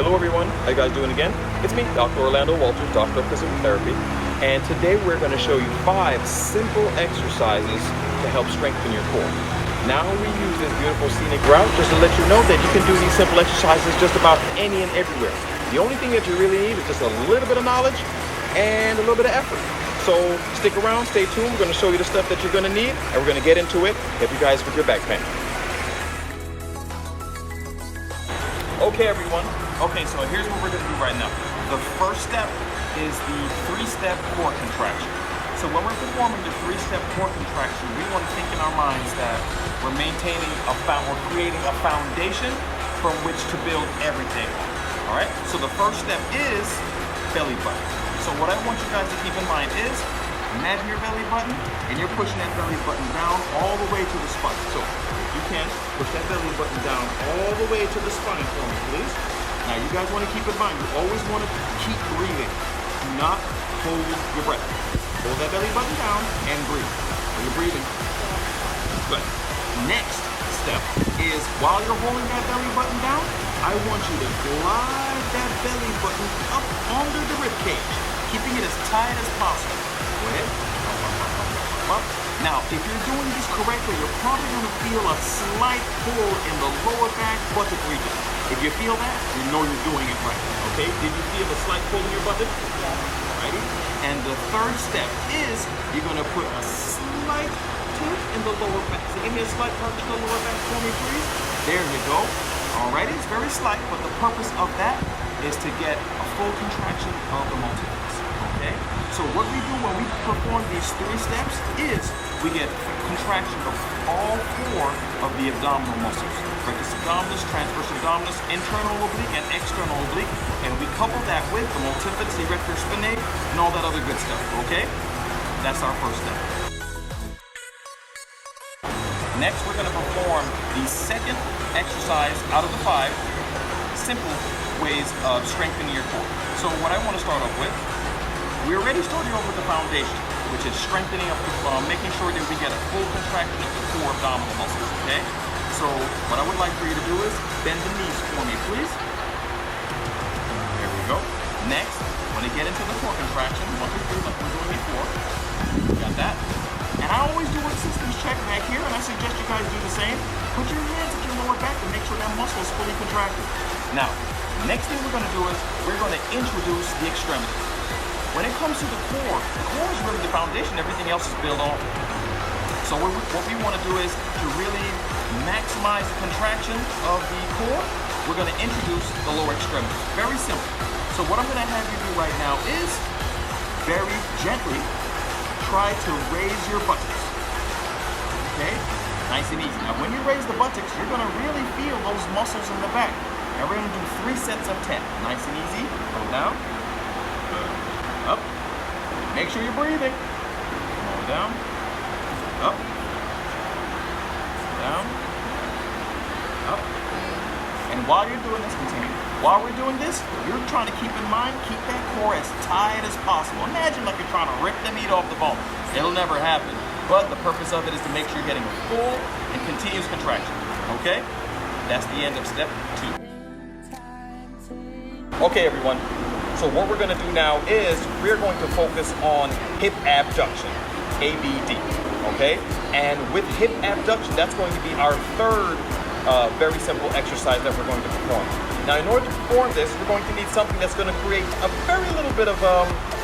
Hello everyone, how you guys doing again? It's me, Dr. Orlando Walters, Doctor of Physical Therapy, and today we're going to show you 5 simple exercises to help strengthen your core. Now we use this beautiful scenic route just to let you know that you can do these simple exercises just about any and everywhere. The only thing that you really need is just a little bit of knowledge and a little bit of effort. So stick around, stay tuned, we're going to show you the stuff that you're going to need, and we're going to get into it if you guys with your back pain. Okay everyone, so here's what we're going to do right now. The first step is the 3-step core contraction. So when we're performing the 3-step core contraction, we want to think in our minds that we're we're creating a foundation from which to build everything on. Alright, so the first step is belly button. So what I want you guys to keep in mind is, imagine your belly button, and you're pushing that belly button down all the way to the spine. So if you can, push that belly button down all the way to the spine for me, please. Now you guys want to keep in mind, you always want to keep breathing. Do not hold your breath. Hold that belly button down and breathe. So you're breathing. Good. Next step is, while you're holding that belly button down, I want you to glide that belly button up under the rib cage, keeping it as tight as possible. Go ahead. Up. Now, if you're doing this correctly, you're probably going to feel a slight pull in the lower back buttock region. If you feel that, you know you're doing it right. Okay? Did you feel a slight pull in your buttock? Yeah. Alrighty. And the third step is, you're going to put a slight tilt in the lower back. So give me a slight punch in the lower back for me, please. There you go. Alrighty, it's very slight, but the purpose of that is to get a full contraction of the multiflex. Okay? So what we do when we perform these 3 steps is we get contraction of all 4 of the abdominal muscles. Rectus abdominis, transverse abdominis, internal oblique, and external oblique. And we couple that with the multiflex, erector spinae, and all that other good stuff. Okay? That's our first step. Next, we're going to perform the second exercise out of the 5 simple ways of strengthening your core. So what I want to start off with, we already started off with the foundation, which is strengthening up, making sure that we get a full contraction of the core abdominal muscles, okay? So what I would like for you to do is bend the knees for me, please. There we go. Next, when you get into the core contraction, 1, 2, 3, like we're doing before. Got that? And I always do a resistance check back here, and I suggest you guys do the same. Put your hands at your lower back to make sure that muscle is fully contracted. Now, next thing we're going to do is we're going to introduce the extremity. When it comes to the core is really the foundation. Everything else is built on. So what we want to do is to really maximize the contraction of the core, we're going to introduce the lower extremities. Very simple. So what I'm going to have you do right now is very gently try to raise your buttocks. Okay? Nice and easy. Now when you raise the buttocks, you're going to really feel those muscles in the back. Now we're going to do 3 sets of 10. Nice and easy. Go down. Up. Make sure you're breathing. Go down. Up. Down. Up. And while you're doing this, continue. While we're doing this, you're trying to keep in mind, keep that core as tight as possible. Imagine like you're trying to rip the meat off the bone. It'll never happen. But the purpose of it is to make sure you're getting a full and continuous contraction. Okay? That's the end of step 2. Okay, everyone. So what we're going to do now is we're going to focus on hip abduction, ABD. Okay? And with hip abduction, that's going to be our third very simple exercise that we're going to perform. Now, in order to perform this, we're going to need something that's going to create a very little bit of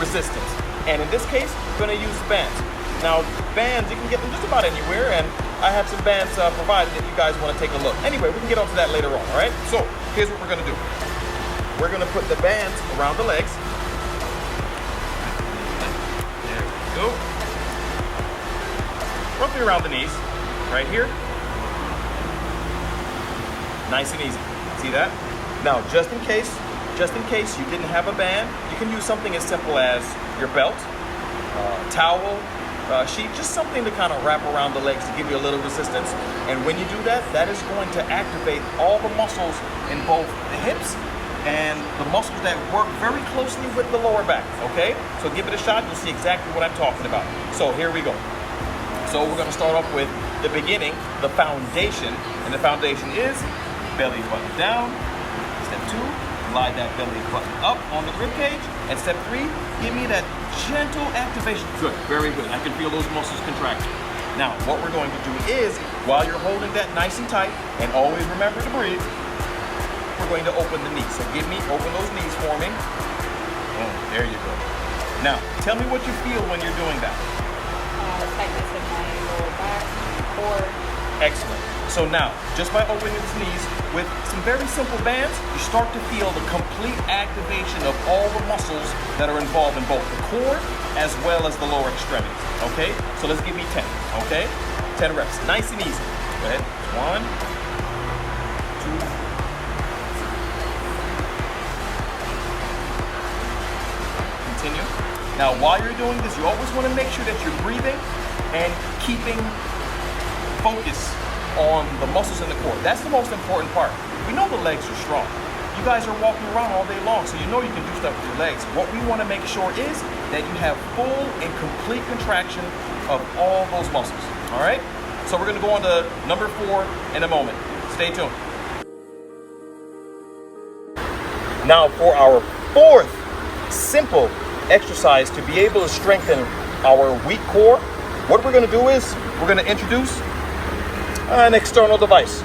resistance. And in this case, we're going to use bands. Now, bands, you can get them just about anywhere, and I have some bands provided if you guys want to take a look. Anyway, we can get onto that later on, all right? So, here's what we're going to do. We're going to put the bands around the legs. There we go. Roughly around the knees, right here. Nice and easy. See that? Now, just in case you didn't have a band, you can use something as simple as your belt, towel, sheet, just something to kind of wrap around the legs to give you a little resistance. And when you do that, that is going to activate all the muscles in both the hips and the muscles that work very closely with the lower back, okay? So give it a shot, you'll see exactly what I'm talking about. So here we go. So we're gonna start off with the beginning, the foundation, and the foundation is belly button down. Step 2, glide that belly button up on the rib cage. And step 3, give me that gentle activation. Good, very good. I can feel those muscles contracting. Now, what we're going to do is, while you're holding that nice and tight, and always remember to breathe, we're going to open the knees. So open those knees for me. Boom, there you go. Now, tell me what you feel when you're doing that. Tightness in my lower back, core. Excellent. So now, just by opening his knees with some very simple bands, you start to feel the complete activation of all the muscles that are involved in both the core as well as the lower extremities. Okay? So let's give me 10. Okay? 10 reps. Nice and easy. Go ahead. 1, 2. Continue. Now, while you're doing this, you always want to make sure that you're breathing and keeping focus on the muscles in the core. That's the most important part. We know the legs are strong. You guys are walking around all day long, so you know you can do stuff with your legs. What we want to make sure is that you have full and complete contraction of all those muscles. All right? So we're going to go on to number 4 in a moment. Stay tuned. Now for our 4th simple exercise to be able to strengthen our weak core, what we're going to do is we're going to introduce an external device.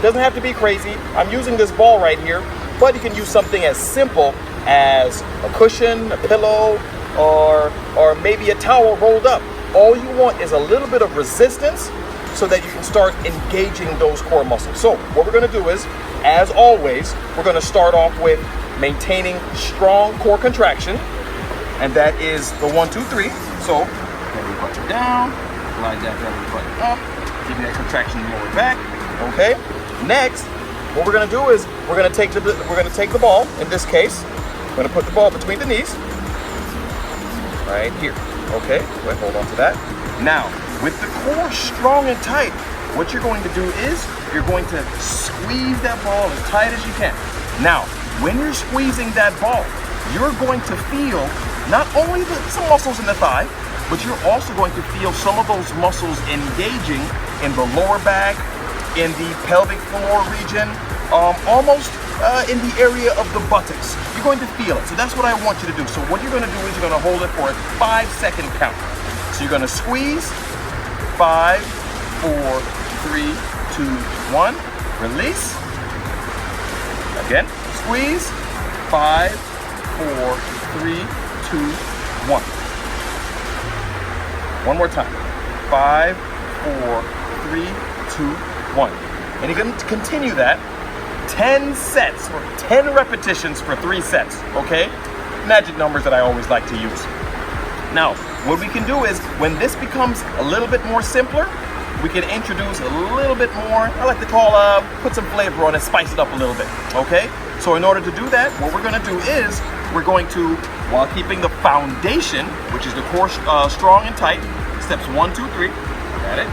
Doesn't have to be crazy. I'm using this ball right here, but you can use something as simple as a cushion, a pillow, or maybe a towel rolled up. All you want is a little bit of resistance so that you can start engaging those core muscles. So what we're going to do is, as always, we're going to start off with maintaining strong core contraction, and that is the 1, 2, 3. So belly button down, glide that belly button up, give me that contraction in the lower back. Okay. Next, what we're going to do is we're going to take the ball. In this case, I'm going to put the ball between the knees, right here. Okay. Go ahead, hold on to that. Now, with the core strong and tight, what you're going to do is you're going to squeeze that ball as tight as you can. Now, when you're squeezing that ball, you're going to feel not only some muscles in the thigh, but you're also going to feel some of those muscles engaging in the lower back, in the pelvic floor region, almost in the area of the buttocks. You're going to feel it. So that's what I want you to do. So what you're going to do is you're going to hold it for a 5-second count. So you're going to squeeze, 5, 4, 3, 2, 1, release. Again, squeeze, 5, 4, 3, 2, 1. One more time. 5, 4, 3, 2, 1. And you're going to continue that 10 sets or 10 repetitions for 3 sets. Okay? Magic numbers that I always like to use. Now, what we can do is when this becomes a little bit more simpler, we can introduce a little bit more, I like to call put some flavor on it, spice it up a little bit. Okay? So in order to do that, what we're going to do is we're going to, while keeping the foundation, which is the core strong and tight, steps 1, 2, 3. Got it?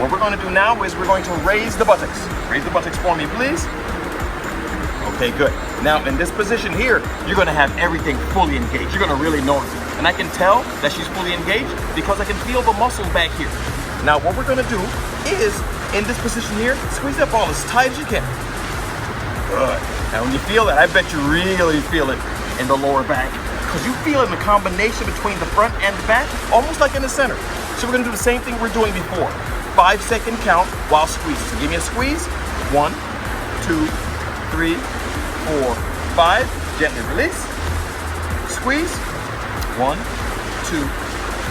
What we're going to do now is we're going to raise the buttocks. Raise the buttocks for me, please. Okay, good. Now, in this position here, you're going to have everything fully engaged. You're going to really notice it. And I can tell that she's fully engaged because I can feel the muscles back here. Now, what we're going to do is, in this position here, squeeze that ball as tight as you can. Good. Now, when you feel that, I bet you really feel it in the lower back, because you feel it in the combination between the front and the back, almost like in the center. So we're going to do the same thing we're doing before. 5-second count while squeezing. So give me a squeeze. 1, 2, 3, 4, 5. Gently release. Squeeze. 1, 2,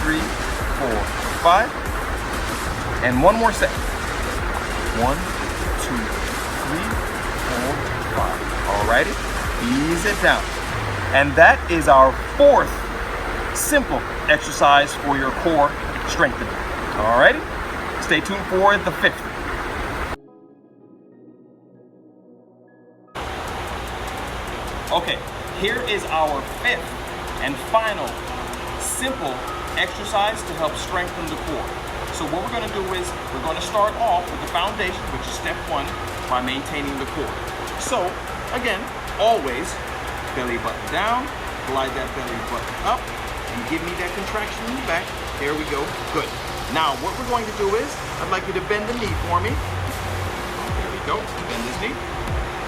3, 4, 5. And one more set. 1, 2, 3, 4, 5. Alrighty. Ease it down. And that is our 4th simple exercise for your core strengthening. Alrighty. Stay tuned for the 5th. Okay, here is our 5th and final simple exercise to help strengthen the core. So what we're going to do is we're going to start off with the foundation, which is step 1, by maintaining the core. So again, always belly button down, glide that belly button up, and give me that contraction in the back. There we go. Good. Now, what we're going to do is, I'd like you to bend the knee for me. There we go. Bend this knee.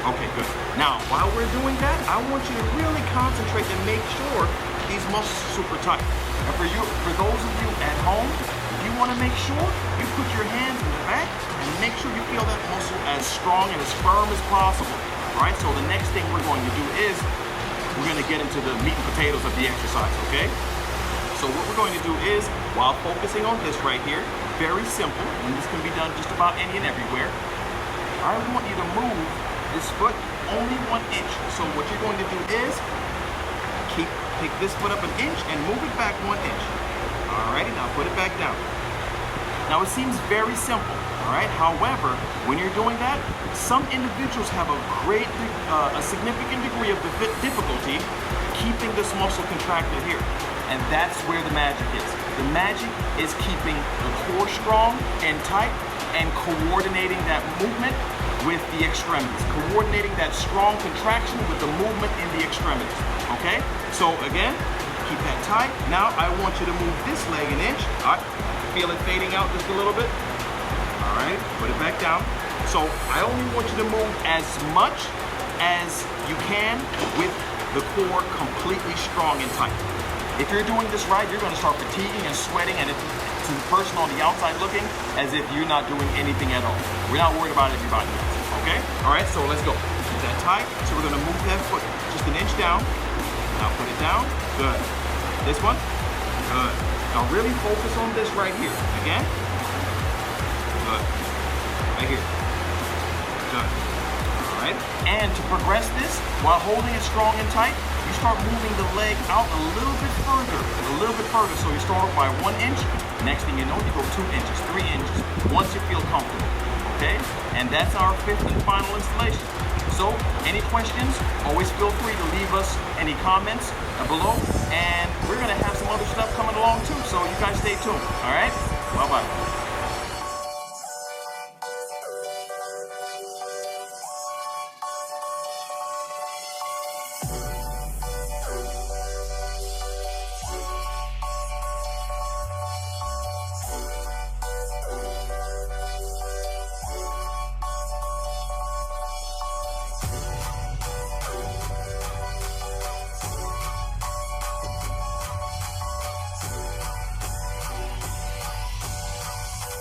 Okay, good. Now, while we're doing that, I want you to really concentrate and make sure these muscles are super tight. And for those of you at home, if you want to make sure, you put your hands in the back and make sure you feel that muscle as strong and as firm as possible. All right, so the next thing we're going to do is we're going to get into the meat and potatoes of the exercise, okay? So what we're going to do is, while focusing on this right here, very simple, and this can be done just about any and everywhere, I want you to move this foot only 1 inch. So what you're going to do is pick this foot up 1 inch and move it back 1 inch. Alrighty, now put it back down. Now it seems very simple, all right? However, when you're doing that, some individuals have a significant degree of difficulty keeping this muscle contracted here. And that's where the magic is. The magic is keeping the core strong and tight and coordinating that movement with the extremities, coordinating that strong contraction with the movement in the extremities, okay? So again, keep that tight. Now I want you to move this leg 1 inch. All right, feel it fading out just a little bit. All right, put it back down. So I only want you to move as much as you can with the core completely strong and tight. If you're doing this right, you're gonna start fatiguing and sweating, and it's to the person on the outside looking as if you're not doing anything at all. We're not worried about everybody else, okay? All right, so let's go. Keep that tight. So we're gonna move that foot just 1 inch down. Now put it down, good. This one, good. Now really focus on this right here. Again, good. Right here, good. All right, and to progress this, while holding it strong and tight, you start moving the leg out a little bit further. So you start off by 1 inch. Next thing you know, you go 2 inches, 3 inches, once you feel comfortable, okay? And that's our 5th and final installation. So, any questions, always feel free to leave us any comments below. And we're gonna have some other stuff coming along too, so you guys stay tuned, all right? Bye-bye.